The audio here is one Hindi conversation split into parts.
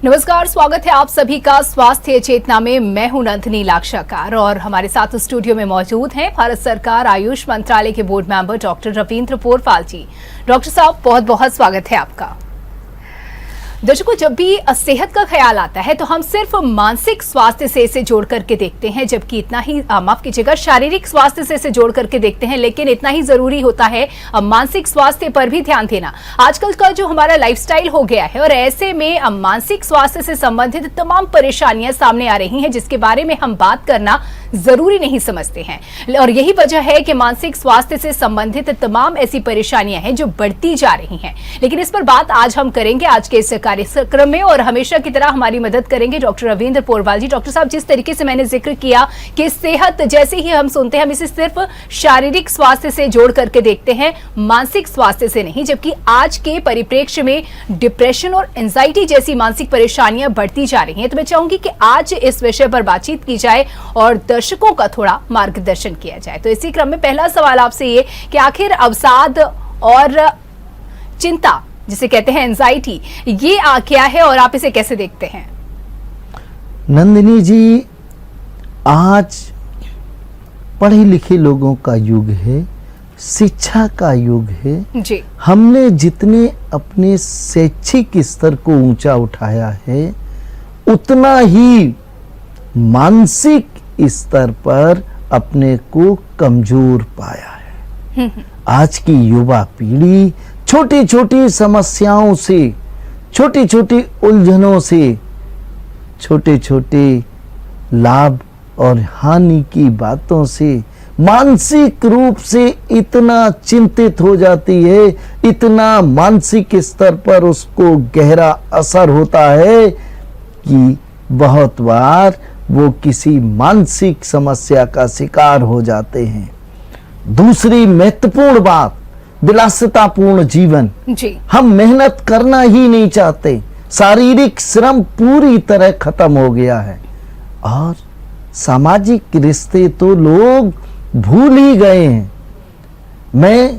नमस्कार, स्वागत है आप सभी का स्वास्थ्य चेतना में। मैं हूं नंदिनी लाक्षाकार और हमारे साथ स्टूडियो में मौजूद हैं भारत सरकार आयुष मंत्रालय के बोर्ड मेंबर डॉक्टर रविंद्र पोरपाल जी। डॉक्टर साहब, बहुत बहुत स्वागत है आपका। दर्शकों, जब भी सेहत का ख्याल आता है तो हम सिर्फ मानसिक स्वास्थ्य से इसे जोड़ करके देखते हैं, जबकि इतना ही माफ कीजिएगा, शारीरिक स्वास्थ्य से इसे जोड़ करके देखते हैं, लेकिन इतना ही जरूरी होता है मानसिक स्वास्थ्य पर भी ध्यान देना। आजकल का जो हमारा लाइफस्टाइल हो गया है और ऐसे में मानसिक स्वास्थ्य से संबंधित तमाम परेशानियां सामने आ रही हैं, जिसके बारे में हम बात करना जरूरी नहीं समझते हैं। और यही वजह है कि मानसिक स्वास्थ्य से संबंधित तमाम ऐसी परेशानियां हैं जो बढ़ती जा रही हैं। लेकिन इस पर बात आज हम करेंगे आज के इस कार्यक्रम में, और हमेशा की तरह हमारी मदद करेंगे डॉक्टर रविंद्र पोरपाल जी। डॉक्टर साहब, जिस तरीके से मैंने जिक्र किया कि सेहत जैसे ही हम सुनते हैं, हम इसे सिर्फ शारीरिक स्वास्थ्य से जोड़ करके देखते हैं, मानसिक स्वास्थ्य से नहीं, जबकि आज के परिप्रेक्ष्य में डिप्रेशन और एंजाइटी जैसी मानसिक परेशानियां बढ़ती जा रही हैं। तो मैं चाहूंगी कि आज इस विषय पर बातचीत की जाए और दर्शकों का थोड़ा मार्गदर्शन किया जाए। तो इसी क्रम में पहला सवाल आपसे ये कि आखिर अवसाद और चिंता, जिसे कहते हैं एंजाइटी, ये क्या है और आप इसे कैसे देखते हैं? नंदिनी जी, आज पढ़े लिखे लोगों का युग है, शिक्षा का युग है जी। हमने जितने अपने शैक्षिक स्तर को ऊंचा उठाया है, उतना ही मानसिक स्तर पर अपने को कमजोर पाया है। आज की युवा पीढ़ी छोटी छोटी समस्याओं से, छोटी छोटी उलझनों से, छोटे छोटे लाभ और हानि की बातों से मानसिक रूप से इतना चिंतित हो जाती है, इतना मानसिक स्तर पर उसको गहरा असर होता है कि बहुत बार वो किसी मानसिक समस्या का शिकार हो जाते हैं। दूसरी महत्वपूर्ण बात, विलासितापूर्ण जीवन जी। हम मेहनत करना ही नहीं चाहते, शारीरिक श्रम पूरी तरह खत्म हो गया है और सामाजिक रिश्ते तो लोग भूल ही गए हैं। मैं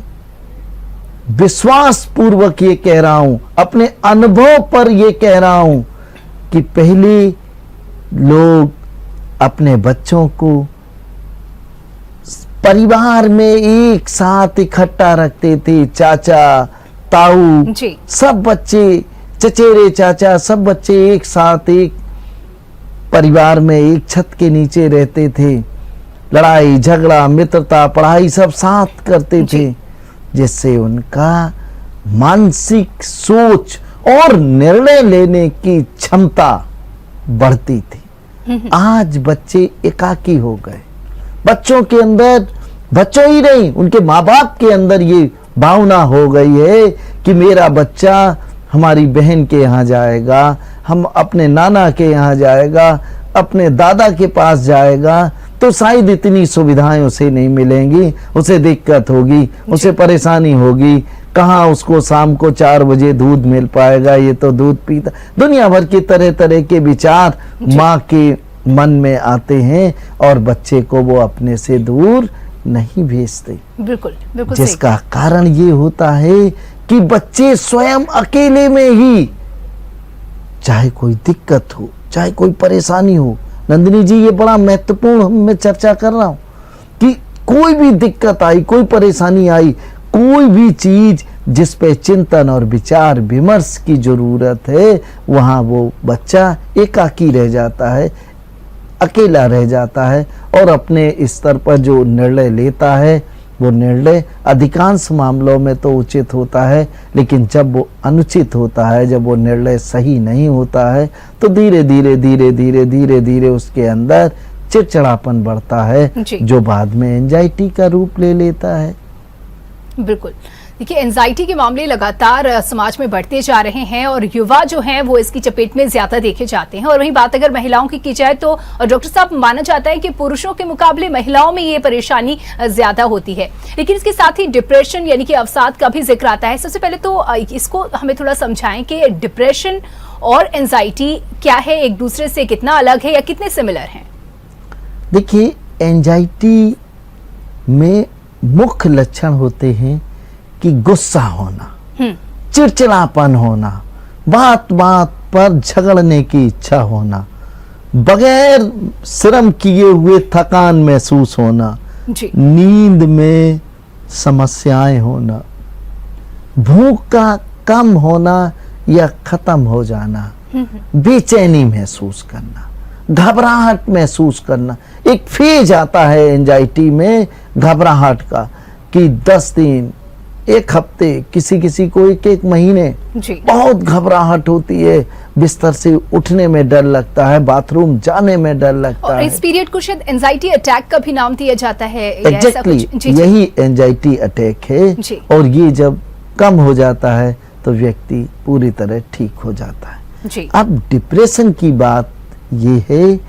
विश्वास पूर्वक ये कह रहा हूं, अपने अनुभव पर ये कह रहा हूं कि पहले लोग अपने बच्चों को परिवार में एक साथ इकट्ठा रखते थे। चाचा, ताऊ, सब बच्चे, चचेरे चाचा, सब बच्चे एक साथ एक परिवार में एक छत के नीचे रहते थे। लड़ाई झगड़ा, मित्रता, पढ़ाई सब साथ करते थे, जिससे उनका मानसिक सोच और निर्णय लेने की क्षमता बढ़ती थी। आज बच्चे एकाकी हो गए। बच्चों के अंदर, बच्चों ही नहीं, उनके माँ बाप के अंदर ये भावना हो गई है कि मेरा बच्चा हमारी बहन के यहाँ जाएगा, हम अपने नाना के यहाँ जाएगा, अपने दादा के पास जाएगा, तो शायद इतनी सुविधाएं उसे नहीं मिलेंगी, उसे दिक्कत होगी, उसे परेशानी होगी। कहाँ उसको शाम को 4 बजे दूध मिल पाएगा, ये तो दूध पीता। दुनिया भर के तरह तरह के विचार माँ के मन में आते हैं और बच्चे को वो अपने से दूर नहीं भेजते। बिल्कुल बिल्कुल। जिसका कारण ये होता है कि बच्चे स्वयं अकेले में ही, चाहे कोई दिक्कत हो, चाहे कोई परेशानी हो, नंदिनी जी ये बड़ा महत्वपूर्ण मैं चर्चा कर रहा हूं कि कोई भी दिक्कत आई, कोई परेशानी आई, कोई भी चीज जिस पे चिंतन और विचार विमर्श की जरूरत है, वहां वो बच्चा एकाकी रह जाता है, अकेला रह जाता है और अपने स्तर पर जो निर्णय लेता है वो निर्णय अधिकांश मामलों में तो उचित होता है, लेकिन जब वो अनुचित होता है, जब वो निर्णय सही नहीं होता है, तो धीरे धीरे धीरे धीरे धीरे धीरे उसके अंदर चिड़चिड़ापन बढ़ता है, जो बाद में एंजाइटी का रूप ले लेता है। बिल्कुल। देखिए, एंजाइटी के मामले लगातार समाज में बढ़ते जा रहे हैं और युवा जो हैं वो इसकी चपेट में ज्यादा देखे जाते हैं। और वहीं बात अगर महिलाओं की जाए तो डॉक्टर साहब, माना जाता है कि पुरुषों के मुकाबले महिलाओं में ये परेशानी ज्यादा होती है, लेकिन इसके साथ ही डिप्रेशन यानी कि अवसाद का भी जिक्र आता है। सबसे पहले तो इसको हमें थोड़ा समझाएं कि डिप्रेशन और एंजाइटी क्या है, एक दूसरे से कितना अलग है या कितने सिमिलर हैं? देखिए, एंजाइटी में मुख्य लक्षण होते हैं कि गुस्सा होना, चिड़चिड़ापन होना, बात बात पर झगड़ने की इच्छा होना, बगैर श्रम किए हुए थकान महसूस होना, जी। नींद में समस्याएं होना, भूख का कम होना या खत्म हो जाना, बेचैनी महसूस करना, घबराहट महसूस करना। एक फेज आता है एंजाइटी में घबराहट का कि 10 दिन, 1 हफ्ते, किसी किसी को 1 महीने जी। बहुत घबराहट होती है, बिस्तर से उठने में डर लगता है, बाथरूम जाने में डर लगता और है। इस पीरियड को शायद एंजाइटी अटैक का भी नाम दिया जाता है, या ऐसा एग्जैक्टली कुछ? जी, जी। यही एंजाइटी अटैक है। जी। और ये जब कम हो जाता है तो व्यक्ति पूरी तरह ठीक हो जाता है। जी। अब डिप्रेशन की बात ये है,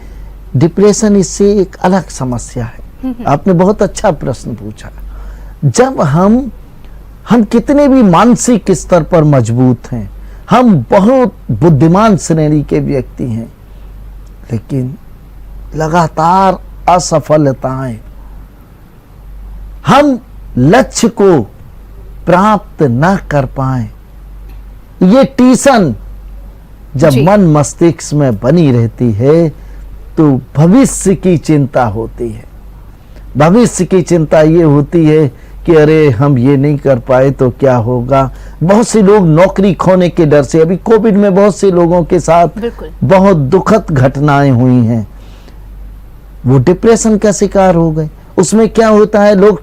डिप्रेशन इससे एक अलग समस्या है। आपने बहुत अच्छा प्रश्न पूछा। जब हम कितने भी मानसिक स्तर पर मजबूत हैं, हम बहुत बुद्धिमान श्रेणी के व्यक्ति हैं, लेकिन लगातार असफलताएं, हम लक्ष्य को प्राप्त न कर पाए, ये टेंशन जब मन मस्तिष्क में बनी रहती है तो भविष्य की चिंता होती है। भविष्य की चिंता ये होती है कि अरे हम ये नहीं कर पाए तो क्या होगा। बहुत से लोग नौकरी खोने के डर से, अभी कोविड में बहुत से लोगों के साथ बहुत दुखद घटनाएं हुई हैं, वो डिप्रेशन का शिकार हो गए। उसमें क्या होता है, लोग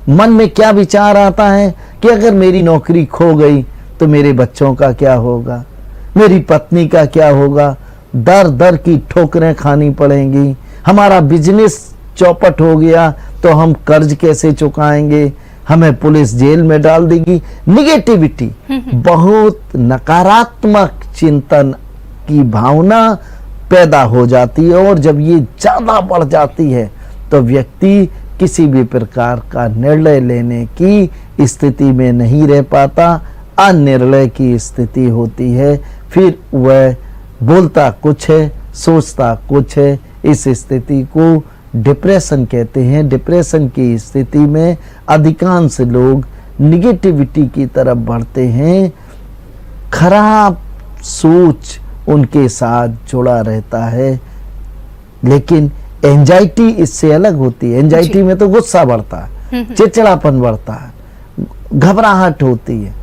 मन में क्या विचार आता है कि अगर मेरी नौकरी खो गई तो मेरे बच्चों का क्या होगा, मेरी पत्नी का क्या होगा, दर दर की ठोकरें खानी पड़ेंगी, हमारा बिजनेस चौपट हो गया तो हम कर्ज कैसे चुकाएंगे, हमें पुलिस जेल में डाल देगी। निगेटिविटी, बहुत नकारात्मक चिंतन की भावना पैदा हो जाती है, और जब ये ज्यादा बढ़ जाती है तो व्यक्ति किसी भी प्रकार का निर्णय लेने की स्थिति में नहीं रह पाता, अनिर्णय की स्थिति होती है। फिर वह बोलता कुछ है, सोचता कुछ है। इस स्थिति को डिप्रेशन कहते हैं। डिप्रेशन की स्थिति में अधिकांश लोग निगेटिविटी की तरफ बढ़ते हैं, खराब सोच उनके साथ जुड़ा रहता है। लेकिन एंजाइटी इससे अलग होती है। एंजाइटी में तो गुस्सा बढ़ता है, चिड़चिड़ापन बढ़ता है, घबराहट होती है।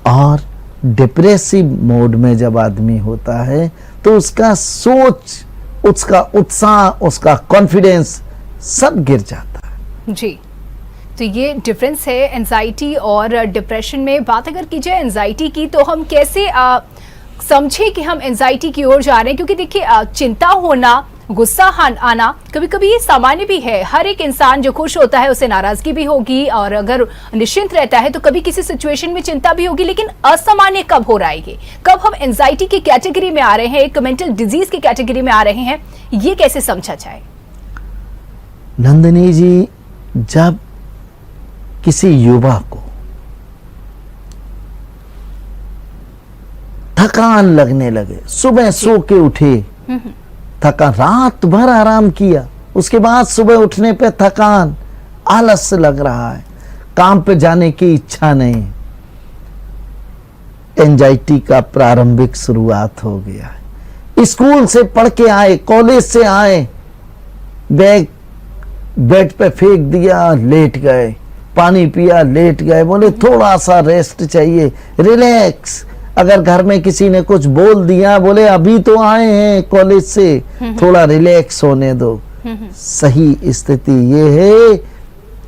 और डिप्रेसिव मोड में जब आदमी होता है तो उसका सोच, उसका उत्साह, उसका कॉन्फिडेंस सब गिर जाता है। जी, तो ये डिफरेंस है एंजाइटी और डिप्रेशन में। बात अगर की जाए एंजाइटी की, तो हम कैसे समझे कि हम एंजाइटी की ओर जा रहे हैं? क्योंकि देखिए, चिंता होना, गुस्सा आना कभी कभी ये सामान्य भी है। हर एक इंसान जो खुश होता है उसे नाराजगी भी होगी, और अगर निश्चिंत रहता है तो कभी किसी सिचुएशन में चिंता भी होगी। लेकिन असामान्य कब हो रहा है ये? कब हम एंजाइटी की कैटेगरी में आ रहे हैं, एक मेंटल डिजीज की कैटेगरी में आ रहे हैं, ये कैसे समझा जाए? नंदिनी जी, जब किसी युवा को थकान लगने लगे, सुबह सो के उठे, थकान, रात भर आराम किया, उसके बाद सुबह उठने पे थकान, आलस लग रहा है, काम पे जाने की इच्छा नहीं, एंजाइटी का प्रारंभिक शुरुआत हो गया है। स्कूल से पढ़ के आए, कॉलेज से आए, बैग बेड पे फेंक दिया, लेट गए, पानी पिया, लेट गए, बोले थोड़ा सा रेस्ट चाहिए, रिलैक्स। अगर घर में किसी ने कुछ बोल दिया, बोले अभी तो आए हैं कॉलेज से, थोड़ा रिलैक्स होने दो। सही स्थिति ये है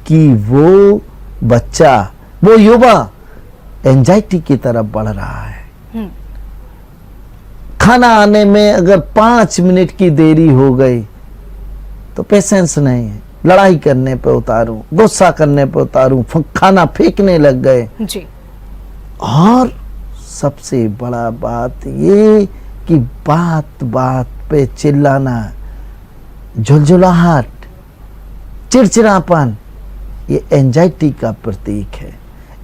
कि वो बच्चा, वो युवा एंजाइटी की तरफ बढ़ रहा है। खाना आने में अगर 5 मिनट की देरी हो गई तो पेशेंस नहीं है, लड़ाई करने पे उतारूं, गुस्सा करने पे उतारूं, खाना फेंकने लग गए जी। और सबसे बड़ा बात ये कि बात बात पे चिल्लाना, झुलझुलाहट, चिड़चिड़ापन, ये एंजाइटी का प्रतीक है।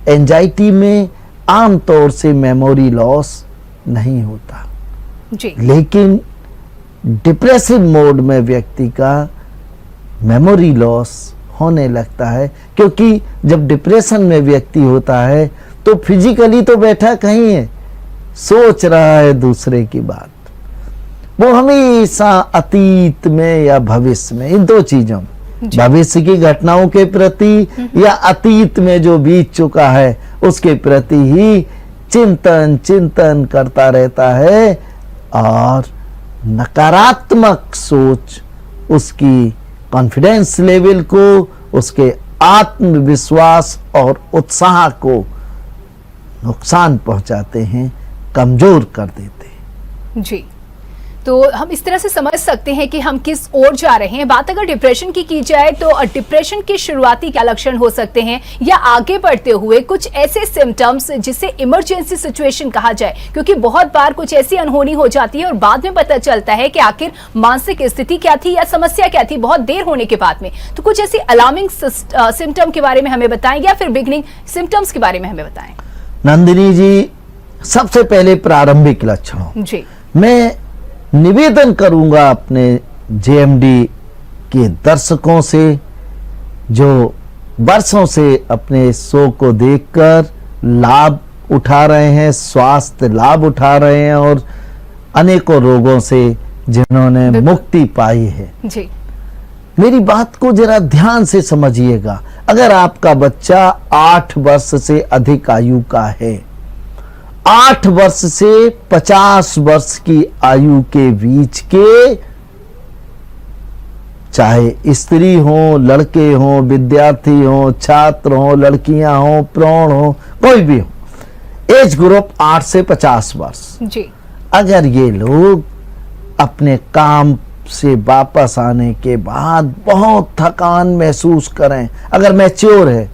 एंजाइटी में आमतौर से मेमोरी लॉस नहीं होता जी। लेकिन डिप्रेसिव मोड में व्यक्ति का मेमोरी लॉस होने लगता है, क्योंकि जब डिप्रेशन में व्यक्ति होता है तो फिजिकली तो बैठा कहीं है, सोच रहा है दूसरे की बात, वो हमेशा अतीत में या भविष्य में, इन दो चीजों में, भविष्य की घटनाओं के प्रति या अतीत में जो बीत चुका है उसके प्रति ही चिंतन करता रहता है, और नकारात्मक सोच उसकी कॉन्फिडेंस लेवल को, उसके आत्मविश्वास और उत्साह को नुकसान पहुंचाते हैं, कमजोर कर देते हैं। जी, तो हम इस तरह से समझ सकते हैं कि हम किस ओर जा रहे हैं। बात अगर डिप्रेशन की जाए तो डिप्रेशन के शुरुआती क्या लक्षण हो सकते हैं, या आगे बढ़ते हुए कुछ ऐसे सिम्टम्स जिसे इमरजेंसी सिचुएशन कहा जाए, क्योंकि बहुत बार कुछ ऐसी अनहोनी हो जाती है और बाद में पता चलता है कि आखिर मानसिक स्थिति क्या थी या समस्या क्या थी बहुत देर होने के बाद में। तो कुछ ऐसी अलार्मिंग सिम्टम के बारे में हमें बताएं, या फिर बिगनिंग सिम्टम्स के बारे में हमें बताएं। नंदिनी जी, सबसे पहले प्रारंभिक लक्षणों जी, मैं निवेदन करूंगा अपने जेएमडी के दर्शकों से, जो वर्षों से अपने शो को देखकर लाभ उठा रहे हैं, स्वास्थ्य लाभ उठा रहे हैं, और अनेकों रोगों से जिन्होंने मुक्ति पाई है। जी, मेरी बात को जरा ध्यान से समझिएगा। अगर आपका बच्चा 8 वर्ष से अधिक आयु का है, 8 वर्ष से 50 वर्ष की आयु के बीच के, चाहे स्त्री हो, लड़के हो, विद्यार्थी हो, छात्र हो, लड़कियां हो, प्रौढ़ हो, कोई भी हो, एज ग्रुप 8 से 50 वर्ष, जी, अगर ये लोग अपने काम से वापस आने के बाद बहुत थकान महसूस करें, अगर मैच्योर है,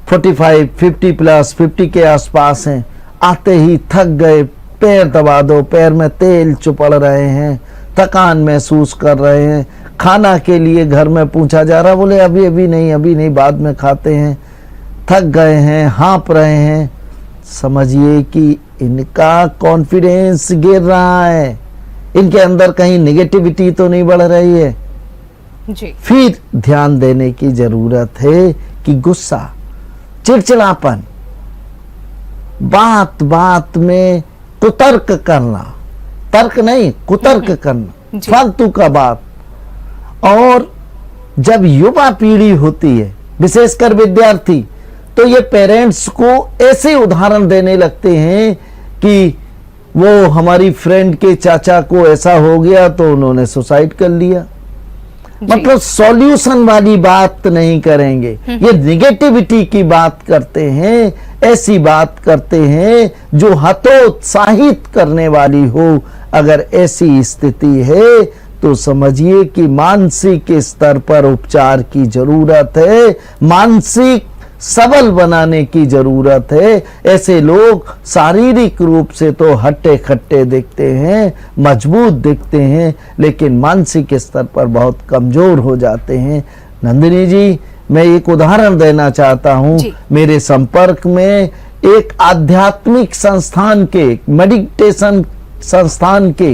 45, 50 प्लस, 50 के आसपास हैं, आते ही थक गए, पैर दबा दो, पैर में तेल चुपड़ रहे हैं, थकान महसूस कर रहे हैं, खाना के लिए घर में पूछा जा रहा, बोले अभी नहीं, बाद में खाते हैं, थक गए हैं, हाँप रहे हैं, समझिए कि इनका कॉन्फिडेंस गिर रहा है, इनके अंदर कहीं नेगेटिविटी तो नहीं बढ़ रही है। जी, फिर ध्यान देने की जरूरत है कि गुस्सा, चिड़चिड़ापन, बात में कुतर्क करना, तर्क नहीं कुतर्क करना, फालतू का बात। और जब युवा पीढ़ी होती है, विशेषकर विद्यार्थी, तो ये पेरेंट्स को ऐसे उदाहरण देने लगते हैं कि वो हमारी फ्रेंड के चाचा को ऐसा हो गया तो उन्होंने सुसाइड कर लिया, मतलब सॉल्यूशन वाली बात नहीं करेंगे, ये निगेटिविटी की बात करते हैं, ऐसी बात करते हैं जो हतोत्साहित करने वाली हो। अगर ऐसी स्थिति है तो समझिए कि मानसिक स्तर पर उपचार की जरूरत है, मानसिक सबल बनाने की जरूरत है। ऐसे लोग शारीरिक रूप से तो हट्टे खट्टे दिखते हैं, मजबूत दिखते हैं, लेकिन मानसिक स्तर पर बहुत कमजोर हो जाते हैं। नंदिनी जी, मैं एक उदाहरण देना चाहता हूं। मेरे संपर्क में एक आध्यात्मिक संस्थान के, मेडिटेशन संस्थान के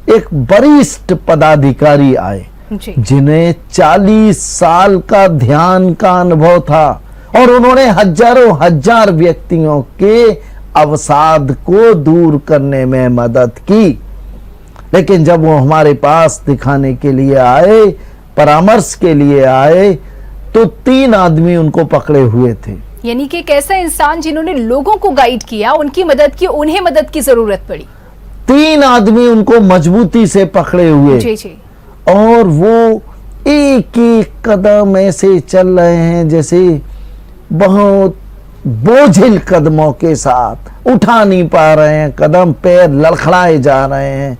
एक वरिष्ठ पदाधिकारी आए, जिन्हें 40 साल का ध्यान का अनुभव था, और उन्होंने हजारों हजार व्यक्तियों के अवसाद को दूर करने में मदद की। लेकिन जब वो हमारे पास दिखाने के लिए आए, परामर्श के लिए आए, तो 3 आदमी उनको पकड़े हुए थे। यानी कि एक ऐसा इंसान जिन्होंने लोगों को गाइड किया, उनकी मदद की, उन्हें मदद की जरूरत पड़ी। 3 आदमी उनको मजबूती से पकड़े हुए, जी। और वो एक एक कदम ऐसे चल रहे हैं जैसे बहुत बोझिल कदमों के साथ, उठा नहीं पा रहे हैं कदम, पैर लड़खड़ाए जा रहे हैं,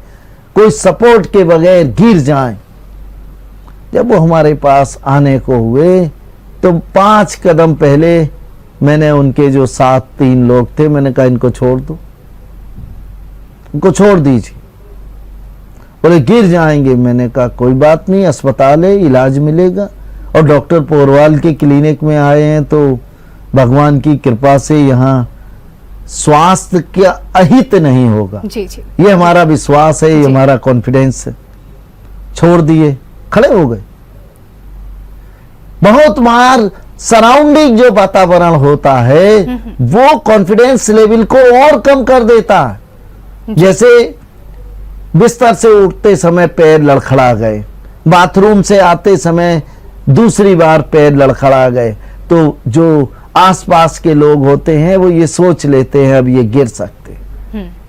कोई सपोर्ट के बगैर गिर जाएं। जब वो हमारे पास आने को हुए तो 5 कदम पहले मैंने उनके जो साथ 3 लोग थे, मैंने कहा इनको छोड़ दो, इनको छोड़ दीजिए। बोले गिर जाएंगे। मैंने कहा कोई बात नहीं, अस्पताल है, इलाज मिलेगा। और डॉक्टर पोरवाल के क्लिनिक में आए हैं तो भगवान की कृपा से यहाँ स्वास्थ्य का अहित नहीं होगा। जी। ये हमारा विश्वास है, ये हमारा कॉन्फिडेंस है। छोड़ दिए, खड़े हो गए। बहुत बार सराउंडिंग जो वातावरण होता है वो कॉन्फिडेंस लेवल को और कम कर देता है। जैसे बिस्तर से उठते समय पैर लड़खड़ा गए, बाथरूम से आते समय दूसरी बार पैर लड़खड़ा गए, तो जो आसपास के लोग होते हैं वो ये सोच लेते हैं अब ये गिर सकते,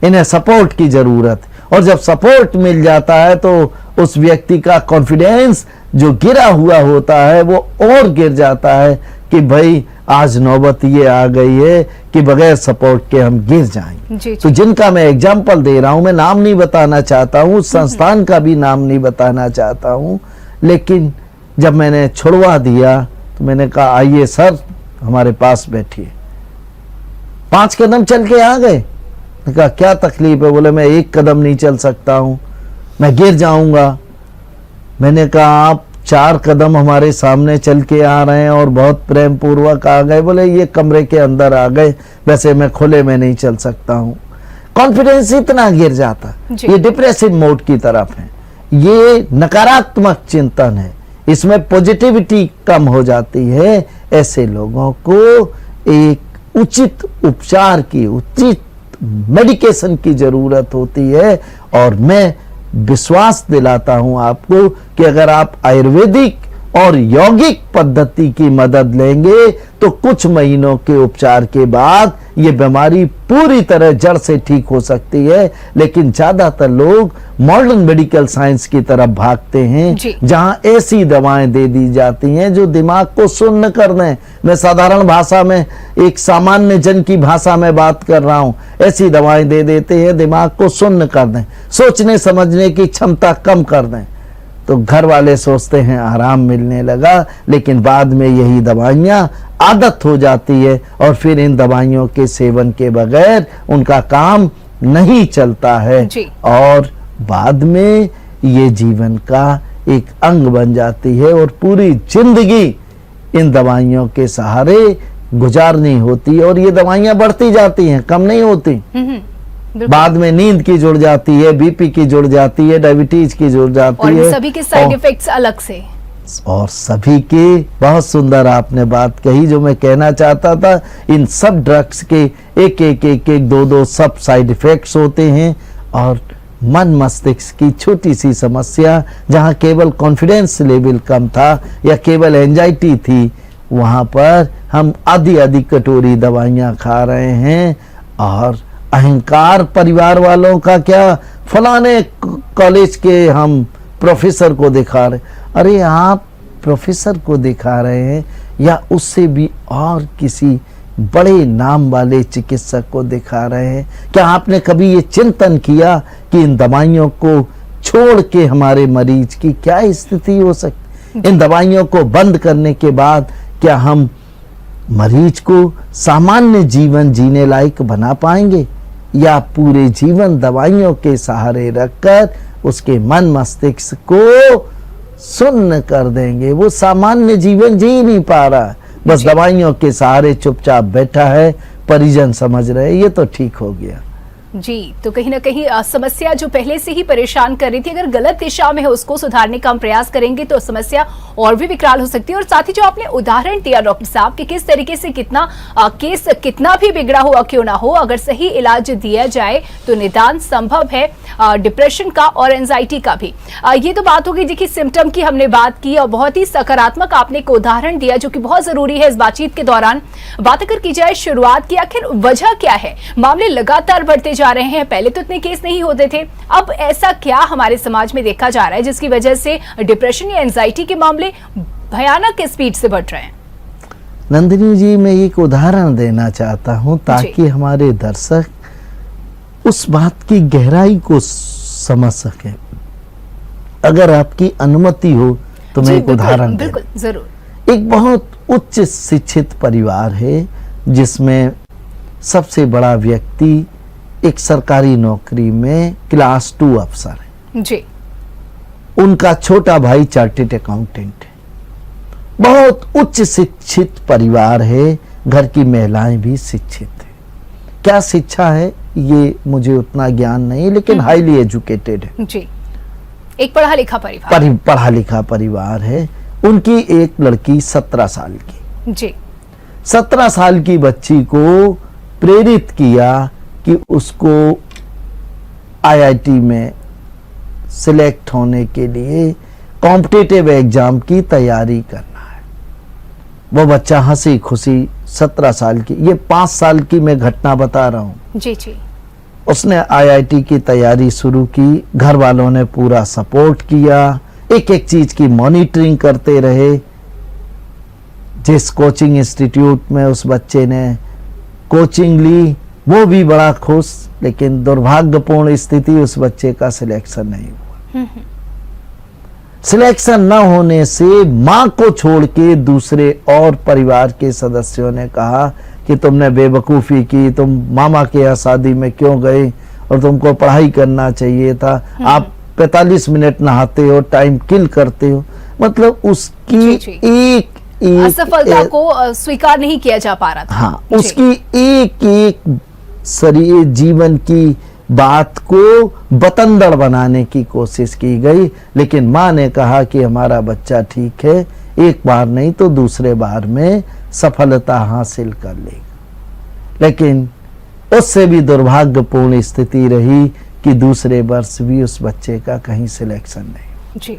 इन्हें सपोर्ट की जरूरत। और जब सपोर्ट मिल जाता है तो उस व्यक्ति का कॉन्फिडेंस जो गिरा हुआ होता है वो और गिर जाता है कि भाई आज नौबत ये आ गई है कि बगैर सपोर्ट के हम गिर जाएंगे। तो जिनका मैं एग्जाम्पल दे रहा हूं, मैं नाम नहीं बताना चाहता हूं, संस्थान का भी नाम नहीं बताना चाहता हूं, लेकिन जब मैंने छुड़वा दिया तो मैंने कहा आइए सर हमारे पास बैठिए। 5 कदम चल के आ गए। कहा क्या तकलीफ है? बोले मैं 1 कदम नहीं चल सकता हूं, मैं गिर जाऊंगा। मैंने कहा आप 4 कदम हमारे सामने चल के आ रहे हैं और बहुत प्रेम पूर्वक आ गए। बोले ये कमरे के अंदर आ गए, वैसे मैं खुले में नहीं चल सकता हूं। कॉन्फिडेंस इतना गिर जाता, ये डिप्रेसिव मोड की तरफ है, ये नकारात्मक चिंतन है, इसमें पॉजिटिविटी कम हो जाती है। ऐसे लोगों को एक उचित उपचार की, उचित मेडिकेशन की जरूरत होती है। और मैं विश्वास दिलाता हूं आपको कि अगर आप आयुर्वेदिक और यौगिक पद्धति की मदद लेंगे तो कुछ महीनों के उपचार के बाद ये बीमारी पूरी तरह जड़ से ठीक हो सकती है। लेकिन ज्यादातर लोग मॉडर्न मेडिकल साइंस की तरफ भागते हैं, जहां ऐसी दवाएं दे दी जाती हैं जो दिमाग को सुन्न कर दें। मैं साधारण भाषा में, एक सामान्य जन की भाषा में बात कर रहा हूं। ऐसी दवाएं दे देते हैं दिमाग को सुन्न कर दें, सोचने समझने की क्षमता कम कर दें। तो घर वाले सोचते हैं आराम मिलने लगा, लेकिन बाद में यही दवाइयां आदत हो जाती है और फिर इन दवाइयों के सेवन के बगैर उनका काम नहीं चलता है और बाद में ये जीवन का एक अंग बन जाती है और पूरी जिंदगी इन दवाइयों के सहारे गुजारनी होती है। और ये दवाइयां बढ़ती जाती हैं, कम नहीं होती। बाद में नींद की जुड़ जाती है, बीपी की जुड़ जाती है, डायबिटीज की जुड़ जाती है, और सभी के साइड इफेक्ट्स अलग से। और सभी के, बहुत सुंदर आपने बात कही जो मैं कहना चाहता था, इन सब ड्रग्स के एक दो सब साइड इफेक्ट्स होते हैं। और मन मस्तिष्क की छोटी सी समस्या, जहां केवल कॉन्फिडेंस लेवल कम था या केवल एंजाइटी थी, वहां पर हम आधी कटोरी दवाइयां खा रहे हैं। और अहंकार परिवार वालों का क्या, फलाने कॉलेज के हम प्रोफेसर को दिखा रहे। अरे आप प्रोफेसर को दिखा रहे हैं या उससे भी और किसी बड़े नाम वाले चिकित्सक को दिखा रहे हैं? क्या आपने कभी ये चिंतन किया कि इन दवाइयों को छोड़ के हमारे मरीज की क्या स्थिति हो सकती? इन दवाइयों को बंद करने के बाद क्या हम मरीज को सामान्य जीवन जीने लायक बना पाएंगे या पूरे जीवन दवाइयों के सहारे रखकर उसके मन मस्तिष्क को सुन्न कर देंगे? वो सामान्य जीवन जी नहीं पा रहा, बस दवाइयों के सहारे चुपचाप बैठा है, परिजन समझ रहे ये तो ठीक हो गया। जी, तो कहीं ना कहीं समस्या जो पहले से ही परेशान कर रही थी, अगर गलत दिशा में है उसको सुधारने का हम प्रयास करेंगे तो समस्या और भी विकराल हो सकती है। और साथ ही जो आपने उदाहरण दिया डॉक्टर साहब कि किस तरीके से कितना केस कितना भी बिगड़ा हुआ क्यों ना हो, अगर सही इलाज दिया जाए तो निदान संभव है डिप्रेशन का और एंजाइटी का भी। ये तो बात होगी देखिए सिम्टम की हमने बात की और बहुत ही सकारात्मक आपने एक उदाहरण दिया जो कि बहुत जरूरी है इस बातचीत के दौरान। बात अगर की जाए शुरुआत की, आखिर वजह क्या है? मामले लगातार बढ़ते जा रहे हैं, पहले तो इतने केस नहीं होते थे, अब ऐसा क्या हमारे समाज में देखा जा रहा है जिसकी वजह से डिप्रेशन या एंजाइटी के मामले भयानक स्पीड से बढ़ रहे हैं? नंदिनी जी, मैं एक उदाहरण देना चाहता हूं ताकि हमारे दर्शक उस बात की गहराई को समझ सके। अगर आपकी अनुमति हो तो मैं एक उदाहरण बिल्कुल जरूर। एक बहुत उच्च शिक्षित परिवार है जिसमें सबसे बड़ा व्यक्ति एक सरकारी नौकरी में क्लास 2 अफसर है जी। उनका छोटा भाई चार्टर्ड अकाउंटेंट है। बहुत उच्च शिक्षित परिवार है, घर की महिलाएं भी शिक्षित है। क्या शिक्षा है ये मुझे उतना ज्ञान नहीं, लेकिन हाईली एजुकेटेड है जी। एक पढ़ा लिखा परिवार पढ़ा लिखा परिवार है। उनकी एक लड़की 17 साल की, जी। 17 साल की बच्ची को प्रेरित किया कि उसको आईआईटी में सिलेक्ट होने के लिए कॉम्पिटिटिव एग्जाम की तैयारी करना है। वो बच्चा हंसी खुशी 17 साल की, ये 5 साल की मैं घटना बता रहा हूं। जी जी। उसने आईआईटी की तैयारी शुरू की, घर वालों ने पूरा सपोर्ट किया, एक एक चीज की मॉनिटरिंग करते रहे। जिस कोचिंग इंस्टीट्यूट में उस बच्चे ने कोचिंग ली वो भी बड़ा खुश, लेकिन दुर्भाग्यपूर्ण स्थिति, उस बच्चे का सिलेक्शन नहीं हुआ। सिलेक्शन न होने से मां को छोड़ के दूसरे और परिवार के सदस्यों ने कहा कि तुमने बेवकूफी की, तुम मामा के यहाँ शादी में क्यों गए और तुमको पढ़ाई करना चाहिए था, आप 45 मिनट नहाते हो, टाइम किल करते हो। मतलब उसकी एक असफलता को स्वीकार नहीं किया जा पा रहा था। हाँ, उसकी एक एक शरीर जीवन की बात को बतंदड़ बनाने की कोशिश की गई, लेकिन माँ ने कहा कि हमारा बच्चा ठीक है, एक बार नहीं तो दूसरे बार में सफलता हासिल कर लेगा। लेकिन उससे भी दुर्भाग्यपूर्ण स्थिति रही कि दूसरे वर्ष भी उस बच्चे का कहीं सिलेक्शन नहीं। जी।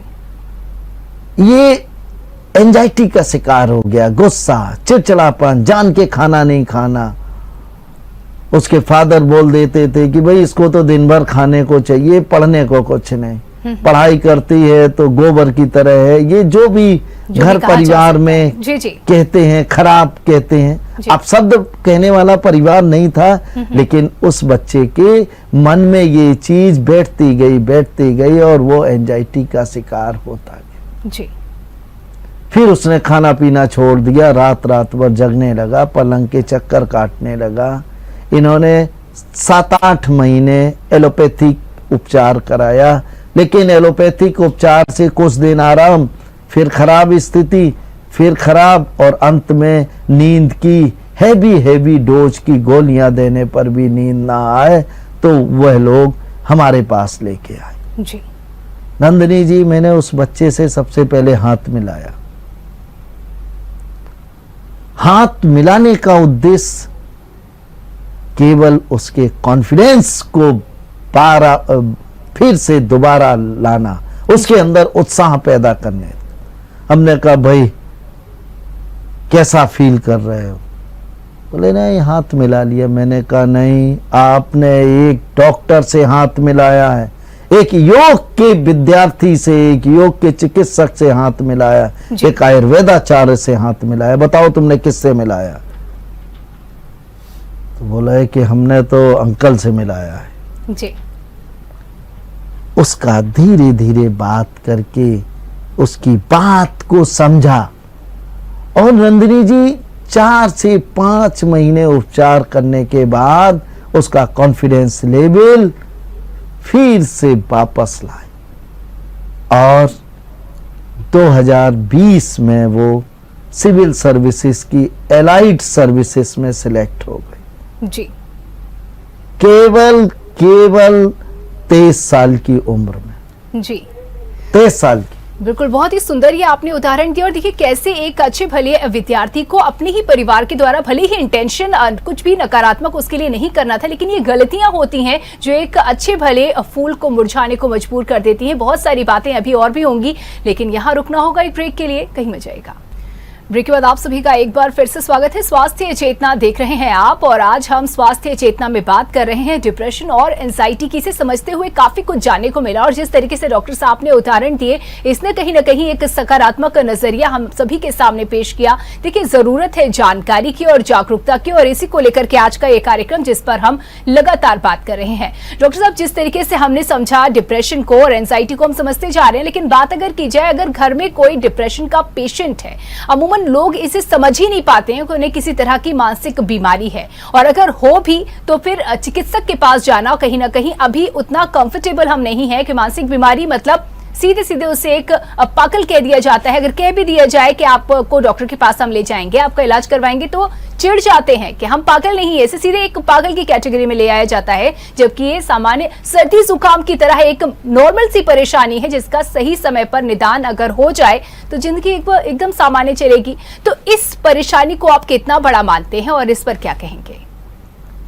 ये एंजाइटी का शिकार हो गया, गुस्सा, चिड़चिड़ापन, जान के खाना नहीं खाना। उसके फादर बोल देते थे कि भाई इसको तो दिन भर खाने को चाहिए, पढ़ने को कुछ नहीं, पढ़ाई करती है तो गोबर की तरह है। ये जो भी घर परिवार में जी जी। कहते हैं, खराब कहते हैं। अब शब्द कहने वाला परिवार नहीं था, लेकिन उस बच्चे के मन में ये चीज बैठती गई और वो एंजाइटी का शिकार होता गया। जी। फिर उसने खाना पीना छोड़ दिया, रात भर जगने लगा, पलंग के चक्कर काटने लगा। इन्होंने 7-8 महीने एलोपैथिक उपचार कराया, लेकिन एलोपैथिक उपचार से कुछ दिन आराम, फिर खराब स्थिति, फिर खराब, और अंत में नींद की हैवी डोज की गोलियां देने पर भी नींद ना आए तो वह लोग हमारे पास लेके आए। जी। नंदिनी जी, मैंने उस बच्चे से सबसे पहले हाथ मिलाया। हाथ मिलाने का उद्देश्य केवल उसके कॉन्फिडेंस को फिर से दोबारा लाना, उसके अंदर उत्साह पैदा करने। हमने कहा भाई कैसा फील कर रहे हो? बोले नहीं, हाथ मिला लिया। मैंने कहा नहीं, आपने एक डॉक्टर से हाथ मिलाया है, एक योग के विद्यार्थी से, एक योग के चिकित्सक से हाथ मिलाया, एक आयुर्वेदाचार्य से हाथ मिलाया। बताओ तुमने किससे मिलाया? तो बोला है कि हमने तो अंकल से मिलाया है। जी। उसका धीरे धीरे बात करके उसकी बात को समझा, और नंदिनी जी 4 से 5 महीने उपचार करने के बाद उसका कॉन्फिडेंस लेवल फिर से वापस लाए, और 2020 में वो सिविल सर्विसेज की एलाइड सर्विसेज में सिलेक्ट हो गई। जी। केवल 23 साल की उम्र में। जी। 23 साल की। बिल्कुल, बहुत ही सुंदर ये आपने उदाहरण दिया। और देखिए कैसे एक अच्छे भले विद्यार्थी को अपने ही परिवार के द्वारा, भले ही इंटेंशन कुछ भी नकारात्मक उसके लिए नहीं करना था, लेकिन ये गलतियां होती हैं जो एक अच्छे भले फूल को मुरझाने को मजबूर कर देती हैं। बहुत सारी बातें अभी और भी होंगी, लेकिन यहाँ रुकना होगा एक ब्रेक के लिए, कहीं मत जाइएगा। ब्रेक के बाद आप सभी का एक बार फिर से स्वागत है। स्वास्थ्य चेतना देख रहे हैं आप, और आज हम स्वास्थ्य चेतना में बात कर रहे हैं डिप्रेशन और एंजाइटी की। से समझते हुए काफी कुछ जानने को मिला, और जिस तरीके से डॉक्टर साहब ने उदाहरण दिए, इसने कहीं ना कहीं एक सकारात्मक नजरिया हम सभी के सामने पेश किया। देखिए, जरूरत है जानकारी की और जागरूकता की, और इसी को लेकर के आज का ये कार्यक्रम जिस पर हम लगातार बात कर रहे हैं। डॉक्टर साहब, जिस तरीके से हमने समझा डिप्रेशन को और एंजाइटी को, हम समझते जा रहे हैं, लेकिन बात अगर की जाए, अगर घर में कोई डिप्रेशन का पेशेंट है, अमूमन लोग इसे समझ ही नहीं पाते हैं कि उन्हें किसी तरह की मानसिक बीमारी है, और अगर हो भी तो फिर चिकित्सक के पास जाना कहीं ना कहीं अभी उतना कंफर्टेबल हम नहीं है कि मानसिक बीमारी मतलब सीधे सीधे उसे एक पागल कह दिया जाता है। अगर कह भी दिया जाए कि आपको डॉक्टर के पास हम ले जाएंगे, आपका इलाज करवाएंगे, तो चिढ़ जाते हैं कि हम पागल नहीं है, इसे सीधे एक पागल की कैटेगरी में ले आया जाता है, जबकि ये सामान्य सर्दी जुकाम की तरह एक नॉर्मल सी परेशानी है जिसका सही समय पर निदान अगर हो जाए तो जिंदगी एकदम सामान्य चलेगी। तो इस परेशानी को आप कितना बड़ा मानते हैं और इस पर क्या कहेंगे?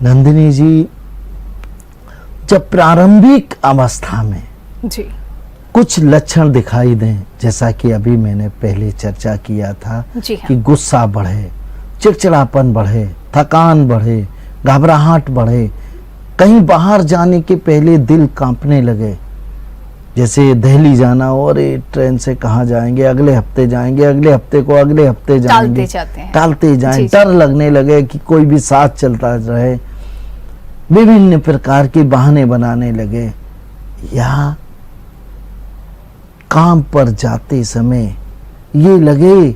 नंदिनी जी, जब प्रारंभिक अवस्था में जी कुछ लक्षण दिखाई दें, जैसा कि अभी मैंने पहले चर्चा किया था जी हाँ। कि गुस्सा बढ़े, चिड़चिड़ापन बढ़े, थकान बढ़े, घबराहट बढ़े, कहीं बाहर जाने के पहले दिल कांपने लगे, जैसे दिल्ली जाना हो, अरे ट्रेन से कहाँ जाएंगे, अगले हफ्ते जाएंगे, अगले हफ्ते को अगले हफ्ते जाएंगे, टालते जाएं, डर लगने लगे कि कोई भी साथ चलता रहे, विभिन्न प्रकार के बहाने बनाने लगे, या काम पर जाते समय ये लगे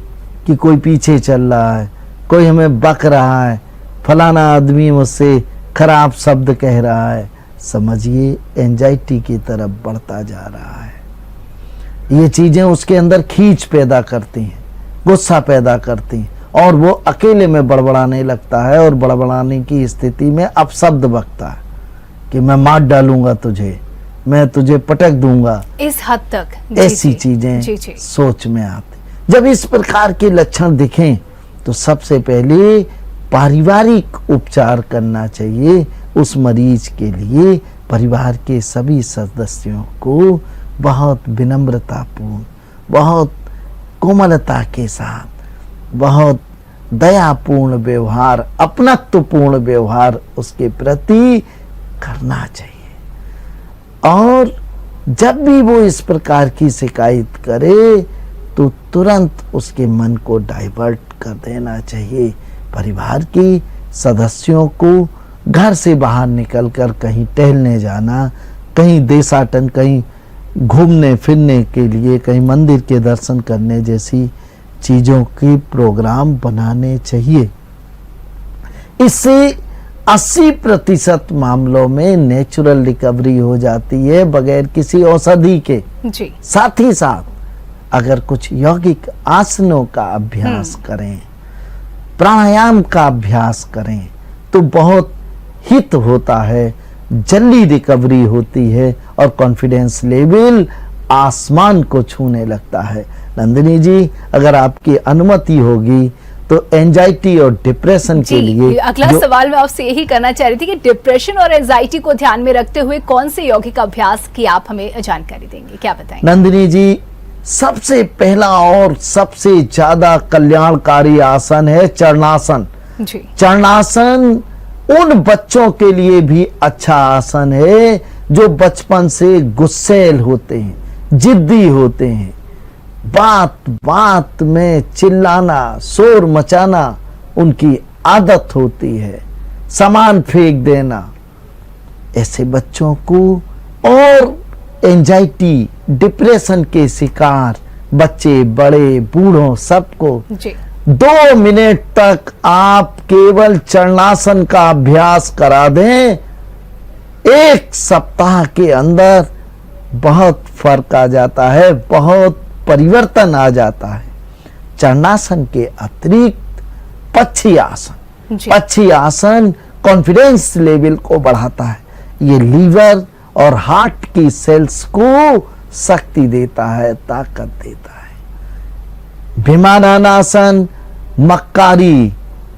कि कोई पीछे चल रहा है, कोई हमें बक रहा है, फलाना आदमी मुझसे खराब शब्द कह रहा है, समझिए एंजाइटी की तरफ बढ़ता जा रहा है। ये चीजें उसके अंदर खींच पैदा करती हैं, गुस्सा पैदा करती हैं, और वो अकेले में बड़बड़ाने लगता है, और बड़बड़ाने की स्थिति में अपशब्द बकता है कि मैं मार डालूंगा तुझे, मैं तुझे पटक दूंगा, इस हद तक ऐसी चीजें सोच में आती। जब इस प्रकार के लक्षण दिखें तो सबसे पहले पारिवारिक उपचार करना चाहिए। उस मरीज के लिए परिवार के सभी सदस्यों को बहुत विनम्रतापूर्ण, बहुत कोमलता के साथ, बहुत दयापूर्ण व्यवहार, अपनत्वपूर्ण व्यवहार उसके प्रति करना चाहिए। और जब भी वो इस प्रकार की शिकायत करे तो तुरंत उसके मन को डाइवर्ट कर देना चाहिए। परिवार के सदस्यों को घर से बाहर निकलकर कहीं टहलने जाना, कहीं देशाटन, कहीं घूमने फिरने के लिए, कहीं मंदिर के दर्शन करने जैसी चीजों के प्रोग्राम बनाने चाहिए। इससे 80% मामलों में नेचुरल रिकवरी हो जाती है बगैर किसी औषधि के। जी। साथ ही साथ अगर कुछ यौगिक आसनों का अभ्यास करें, प्राणायाम का अभ्यास करें तो बहुत हित होता है, जल्दी रिकवरी होती है और कॉन्फिडेंस लेवल आसमान को छूने लगता है। नंदिनी जी, अगर आपकी अनुमति होगी तो एंजाइटी और डिप्रेशन के लिए अगला सवाल मैं आपसे यही करना चाह रही थी कि डिप्रेशन और एंजाइटी को ध्यान में रखते हुए कौन से यौगिक अभ्यास की आप हमें जानकारी देंगे, क्या बताएंगे? नंदिनी जी, सबसे पहला और सबसे ज्यादा कल्याणकारी आसन है चरणासन। जी। चरणासन उन बच्चों के लिए भी अच्छा आसन है जो बचपन से गुस्सैल होते हैं, जिद्दी होते हैं, बात बात में चिल्लाना, शोर मचाना उनकी आदत होती है, सामान फेंक देना। ऐसे बच्चों को और एंजाइटी, डिप्रेशन के शिकार बच्चे, बड़े, बूढ़ों सबको 2 मिनट तक आप केवल चरणासन का अभ्यास करा दें, 1 सप्ताह के अंदर बहुत फर्क आ जाता है, बहुत परिवर्तन आ जाता है। चरणासन के अतिरिक्त पक्षी आसन, पक्षी आसन कॉन्फिडेंस लेवल को बढ़ाता है। ये लीवर और हार्ट की सेल्स को शक्ति देता है, ताकत देता है। विमानासन मक्कारी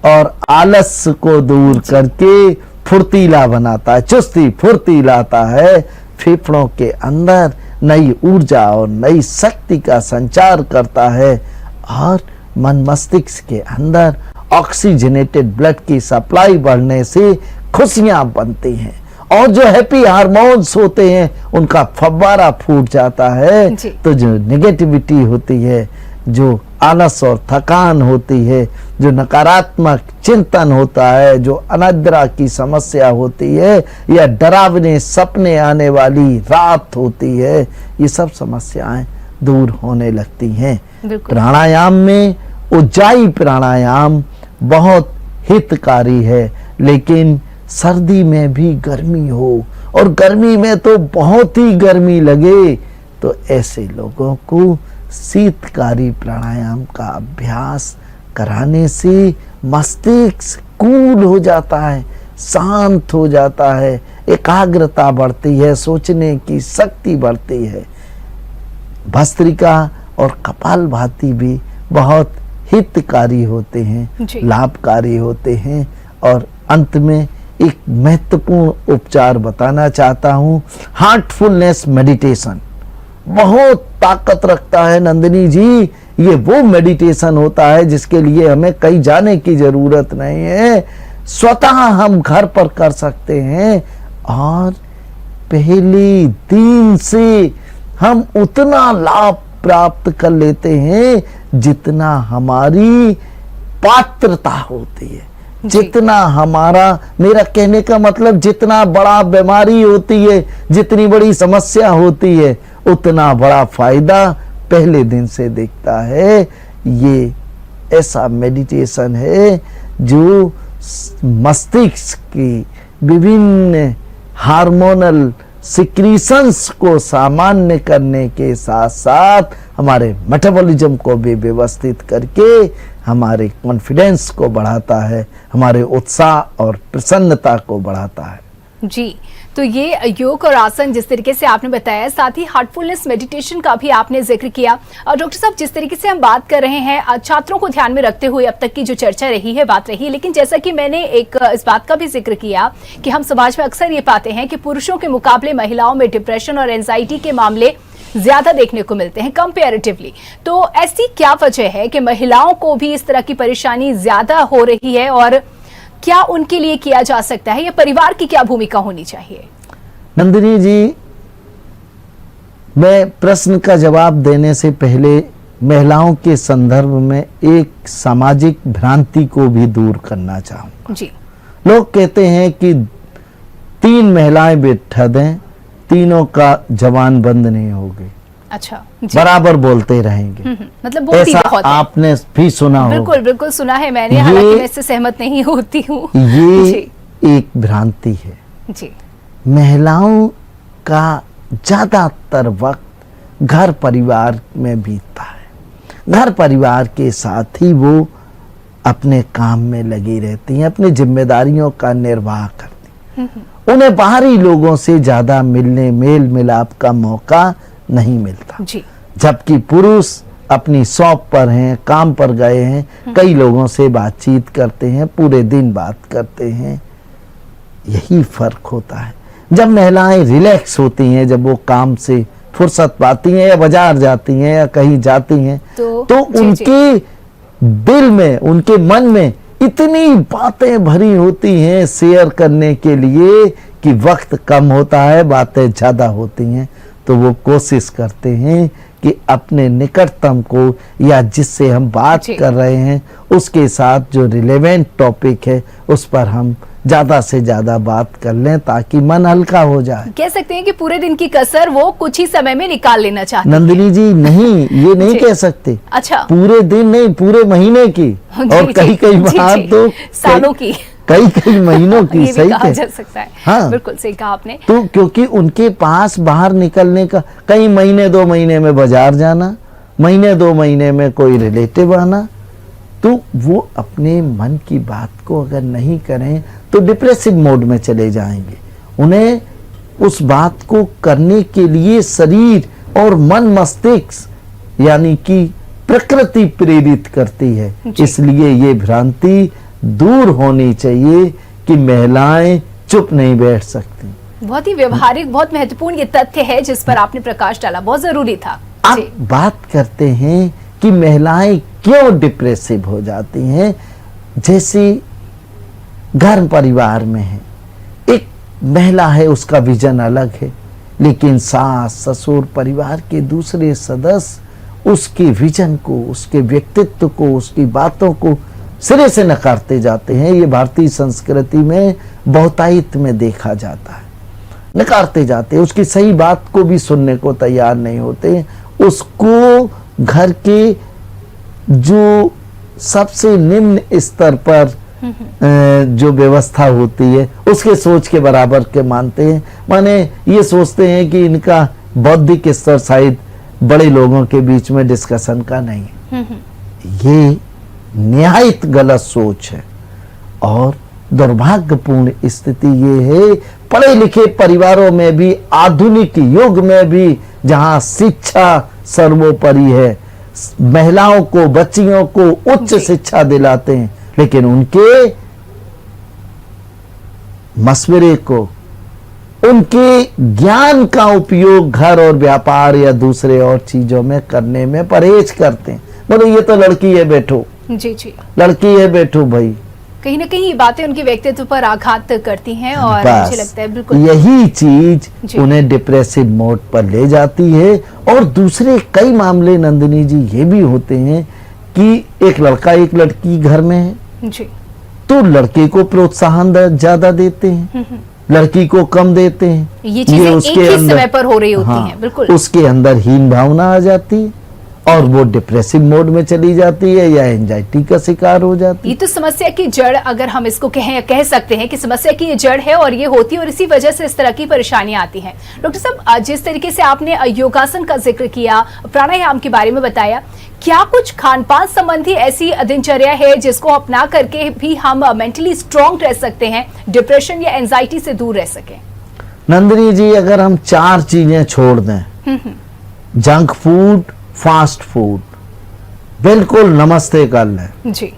और आलस को दूर करके फुर्तीला बनाता है, चुस्ती फुर्ती लाता है, फेफड़ों के अंदर नई ऊर्जा और नई शक्ति का संचार करता है और मन मस्तिष्क के अंदर ऑक्सीजनेटेड ब्लड की सप्लाई बढ़ने से खुशियां बनती हैं और जो हैप्पी हार्मोन्स होते हैं उनका फव्वारा फूट जाता है। तो जो नेगेटिविटी होती है, जो आलस और थकान होती है, जो नकारात्मक चिंतन होता है, जो अनिद्रा की समस्या होती है या डरावने सपने आने वाली रात होती है, ये सब समस्याएं दूर होने लगती हैं। प्राणायाम में उज्जाई प्राणायाम बहुत हितकारी है, लेकिन सर्दी में भी गर्मी हो और गर्मी में तो बहुत ही गर्मी लगे तो ऐसे लोगों को शीतकारी प्राणायाम का अभ्यास कराने से मस्तिष्क कूल हो जाता है, शांत हो जाता है, एकाग्रता बढ़ती है, सोचने की शक्ति बढ़ती है। भस्त्रिका और कपालभाति भी बहुत हितकारी होते हैं, लाभकारी होते हैं। और अंत में एक महत्वपूर्ण उपचार बताना चाहता हूँ, हार्टफुलनेस मेडिटेशन बहुत ताकत रखता है नंदिनी जी। ये वो मेडिटेशन होता है जिसके लिए हमें कहीं जाने की जरूरत नहीं है, स्वतः हम घर पर कर सकते हैं। और पहले दिन से हम उतना लाभ प्राप्त कर लेते हैं जितना हमारी पात्रता होती है, जितना हमारा, मेरा कहने का मतलब जितना बड़ा बीमारी होती है, जितनी बड़ी समस्या होती है, उतना बड़ा फायदा पहले दिन से दिखता है। ये ऐसा मेडिटेशन है जो मस्तिष्क की विभिन्न हार्मोनल सिक्रीशंस को सामान्य करने के साथ साथ हमारे मेटाबॉलिज्म को भी व्यवस्थित करके हमारे कॉन्फिडेंस को बढ़ाता है, हमारे उत्साह और प्रसन्नता को बढ़ाता है। जी, तो ये योग और आसन जिस तरीके से आपने बताया, साथ ही हार्टफुलनेस मेडिटेशन का भी आपने जिक्र किया। और डॉक्टर साहब, जिस तरीके से हम बात कर रहे हैं छात्रों को ध्यान में रखते हुए अब तक की जो चर्चा रही है, बात रही, लेकिन जैसा कि मैंने एक इस बात का भी जिक्र किया कि हम समाज में अक्सर ये पाते हैं कि पुरुषों के मुकाबले महिलाओं में डिप्रेशन और एंजाइटी के मामले ज्यादा देखने को मिलते हैं कंपैरेटिवली। तो ऐसी क्या वजह है कि महिलाओं को भी इस तरह की परेशानी ज्यादा हो रही है, और क्या उनके लिए किया जा सकता है, या परिवार की क्या भूमिका होनी चाहिए? नंदिनी जी, मैं प्रश्न का जवाब देने से पहले महिलाओं के संदर्भ में एक सामाजिक भ्रांति को भी दूर करना चाहूंगा। जी। लोग कहते हैं कि 3 महिलाएं बैठा दें, तीनों का जवान बंद नहीं होगी। अच्छा, बराबर बोलते रहेंगे। मतलब बोलती ऐसा बहुत आपने भी सुना हो? बिल्कुल बिल्कुल सुना है मैंने, हालांकि मैं इससे सहमत नहीं होती हूँ। ये एक भ्रांति है जी। महिलाओं का ज्यादातर वक्त घर परिवार में बीतता है। घर परिवार के साथ ही वो अपने काम में लगी रहती हैं, अपनी जिम्मेदारियों का निर्वाह करती हैं। उन्हें बाहरी लोगों से ज्यादा मिलने, मेल मिलाप का मौका नहीं मिलता जी। जबकि पुरुष अपनी शॉप पर हैं, काम पर गए हैं, कई लोगों से बातचीत करते हैं, पूरे दिन बात करते हैं। यही फर्क होता है। जब महिलाएं रिलैक्स होती हैं, जब वो काम से फुर्सत पाती हैं या बाजार जाती हैं या कहीं जाती हैं, तो उनके दिल में, उनके मन में इतनी बातें भरी होती हैं शेयर करने के लिए कि वक्त कम होता है, बातें ज्यादा होती हैं। तो वो कोशिश करते हैं कि अपने निकटतम को या जिससे हम बात कर रहे हैं उसके साथ जो रिलेवेंट टॉपिक है उस पर हम ज्यादा से ज्यादा बात कर लें ताकि मन हल्का हो जाए। कह सकते हैं कि पूरे दिन की कसर वो कुछ ही समय में निकाल लेना चाहते हैं। नंदिनी जी नहीं, ये नहीं कह सकते। अच्छा, पूरे दिन नहीं, पूरे महीने की, और कई बार तो सालों की, कई महीनों की। सही कहा जा सकता है। हाँ, बिल्कुल सही कहा आपने। तो क्योंकि उनके पास बाहर निकलने का, कई महीने 2 महीने में बाजार जाना, महीने 2 महीने में कोई रिलेटिव आना, तो वो अपने मन की बात को अगर नहीं करें तो डिप्रेसिव मोड में चले जाएंगे। उन्हें उस बात को करने के लिए शरीर और मन, मस्तिष्क यानी कि प्रकृति प्रेरित करती है। इसलिए ये भ्रांति दूर होनी चाहिए कि महिलाएं चुप नहीं बैठ सकती। बहुत ही व्यवहारिक, बहुत महत्वपूर्ण ये तथ्य है जिस पर आपने प्रकाश डाला, बहुत जरूरी था। अब बात करते हैं कि महिलाएं क्यों डिप्रेसिव हो जाती हैं। जैसे घर परिवार में है, एक महिला है, उसका विजन अलग है, लेकिन सास ससुर परिवार के दूसरे सदस्य उसके विजन को, उसके व्यक्तित्व को, उसकी बातों को सिरे से नकारते जाते हैं। ये भारतीय संस्कृति में बहुतायत में देखा जाता है। नकारते जाते हैं, उसकी सही बात को भी सुनने को तैयार नहीं होते। उसको घर के जो सबसे निम्न स्तर पर जो व्यवस्था होती है उसके सोच के बराबर के मानते हैं। माने ये सोचते हैं कि इनका बौद्धिक स्तर शायद बड़े लोगों के बीच में डिस्कशन का नहीं है। ये निहायत गलत सोच है और दुर्भाग्यपूर्ण स्थिति ये है, पढ़े लिखे परिवारों में भी, आधुनिक युग में भी, जहां शिक्षा सर्वोपरि है, महिलाओं को, बच्चियों को उच्च शिक्षा दिलाते हैं, लेकिन उनके मशवरे को, उनके ज्ञान का उपयोग घर और व्यापार या दूसरे और चीजों में करने में परहेज करते हैं। बोले ये तो लड़की है, बैठो जी जी, लड़की है, बैठो भाई। कहीं ना कहीं ये बातें उनके व्यक्तित्व पर आघात करती हैं और मुझे लगता है बिल्कुल यही चीज उन्हें डिप्रेसिव मोड पर ले जाती है। और दूसरे कई मामले नंदिनी जी ये भी होते हैं कि एक लड़का एक लड़की घर में है जी, तो लड़के को प्रोत्साहन ज्यादा देते हैं, लड़की को कम देते हैं। ये चीजें एक ही समय पर हो रही होती हैं, बिल्कुल उसके अंदर हीन भावना आ जाती है और वो डिप्रेसिव मोड में चली जाती है या एंजाइटी का शिकार हो जाती है। ये तो समस्या की जड़, अगर हम इसको कह सकते हैं कि समस्या की ये जड़ है और ये होती है और इसी वजह से इस तरह की परेशानियां आती हैं। डॉक्टर साहब, जिस तरीके से आपने योगासन का जिक्र किया, प्राणायाम के बारे में बताया, क्या कुछ खान पान संबंधी ऐसी दिनचर्या है जिसको अपना करके भी हम मेंटली स्ट्रांग रह सकते हैं, डिप्रेशन या एंजाइटी से दूर रह सकें? नंदिनी जी, अगर हम 4 चीजें छोड़ दें, जंक फूड, फास्ट फूड, बिल्कुल नमस्ते कर लें जी,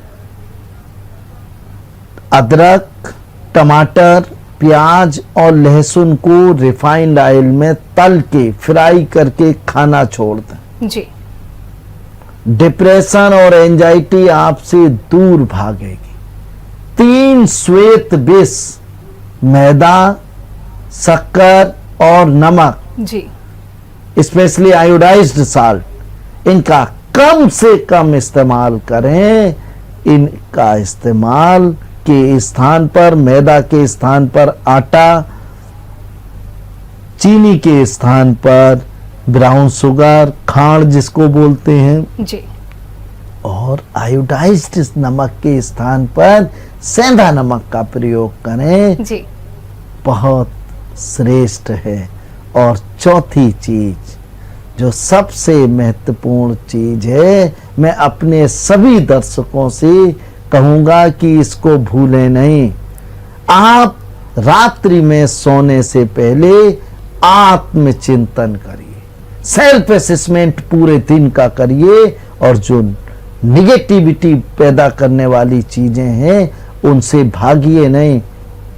अदरक, टमाटर, प्याज और लहसुन को रिफाइंड ऑयल में तल के फ्राई करके खाना छोड़ दें, जी, डिप्रेशन और एंजाइटी आपसे दूर भागेगी। 3 श्वेत विष, मैदा, शक्कर और नमक, जी, स्पेशली आयोडाइज्ड साल्ट, इनका कम से कम इस्तेमाल करें। इनका इस्तेमाल के स्थान पर, मैदा के स्थान पर आटा, चीनी के स्थान पर ब्राउन शुगर, खांड जिसको बोलते हैं जी, और आयोडाइज्ड नमक के स्थान पर सेंधा नमक का प्रयोग करें जी, बहुत श्रेष्ठ है। और चौथी चीज जो सबसे महत्वपूर्ण चीज है, मैं अपने सभी दर्शकों से कहूंगा कि इसको भूलें नहीं। आप रात्रि में सोने से पहले आत्मचिंतन करिए, सेल्फ असेसमेंट पूरे दिन का करिए और जो निगेटिविटी पैदा करने वाली चीजें हैं उनसे भागिए नहीं,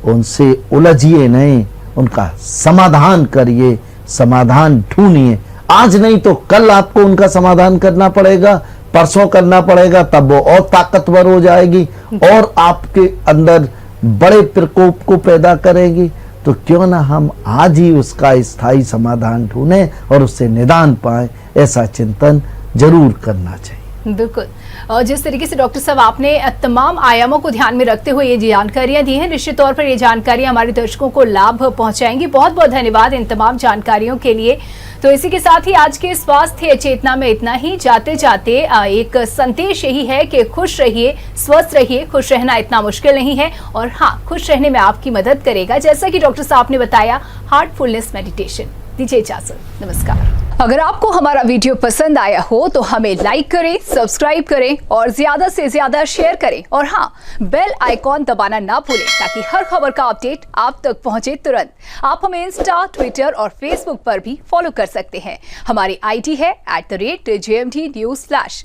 उनसे उलझिए नहीं, उनका समाधान करिए, समाधान ढूंढिए। आज नहीं तो कल आपको उनका समाधान करना पड़ेगा, परसों करना पड़ेगा, तब वो और ताकतवर हो जाएगी और आपके अंदर बड़े प्रकोप को पैदा करेगी। तो क्यों ना हम आज ही उसका स्थायी समाधान ढूंढें और उससे निदान पाएं, ऐसा चिंतन जरूर करना चाहिए। बिल्कुल, और जिस तरीके से डॉक्टर साहब आपने तमाम आयामों को ध्यान में रखते हुए ये जानकारियां दी हैं, निश्चित तौर पर ये जानकारियां हमारे दर्शकों को लाभ पहुंचाएंगी। बहुत बहुत धन्यवाद इन तमाम जानकारियों के लिए। तो इसी के साथ ही आज के स्वास्थ्य चेतना में इतना ही। जाते जाते एक संदेश यही है कि खुश रहिए, स्वस्थ रहिए। खुश रहना इतना मुश्किल नहीं है और हाँ, खुश रहने में आपकी मदद करेगा, जैसा कि डॉक्टर साहब ने बताया, हार्टफुलनेस मेडिटेशन। दीजिए इजाजत, नमस्कार। अगर आपको हमारा वीडियो पसंद आया हो तो हमें लाइक करें, सब्सक्राइब करें और ज्यादा से ज्यादा शेयर करें और हाँ, बेल आइकॉन दबाना ना भूलें ताकि हर खबर का अपडेट आप तक पहुंचे तुरंत। आप हमें इंस्टा, ट्विटर और फेसबुक पर भी फॉलो कर सकते हैं। हमारी आईडी है @JMT News Flash।